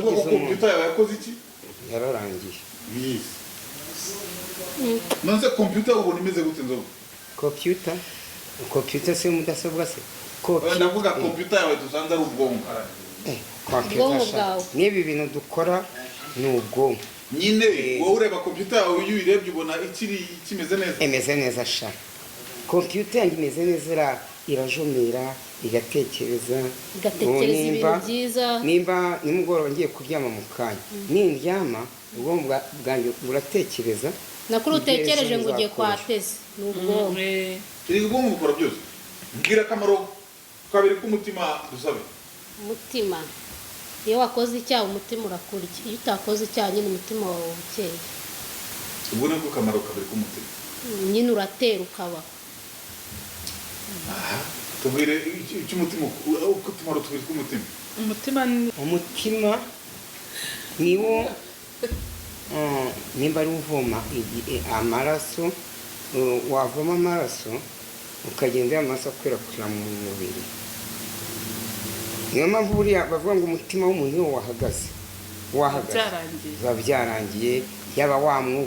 kuvuga ko computer yawe yakoze iki? Yararangiye. Yes. Nonse computer ubona imeze gute nzoga? Computer se mudasobwa se? Ndavuga computer yawe dusanze ari ubwonko. Computer nibi bintu dukora ni ubwonko. Nyine wowe ureba computer yawe iyo uyirebye ubona kimeze neza. Imeze neza sha. Computer yanjye imeze neza irajomera igatekereza ibintu byiza. Nimba nimugoroba ngiye kuryama mu kanya nindyama ubwonko bwanjye buratekereza. Nakuri utekereje ngo ugiye kwateze n'ubwonko. Ubwonko bukora byose. Mbwira akamaro kabiri k'umutima dusabe. Umutima iyo wakoze icyaha umutima urakurya, iyo utakoze icyaha nyine umutima wawe ukeye. Ubwo niko kamaro kabiri k'umutima. Nyine uratera ukaba. Tubwire icy'umutima uko tumaro tubiri k'umutima. Umutima niwo nimba ari uvoma amaraso, wavoma amaraso ukagenda amaraso akwirakwira mu mubiri. Niyo mpamvu buriya bavuga ngo umutima w'umuntu iyo wahagaze byarangiye yaba wamwuka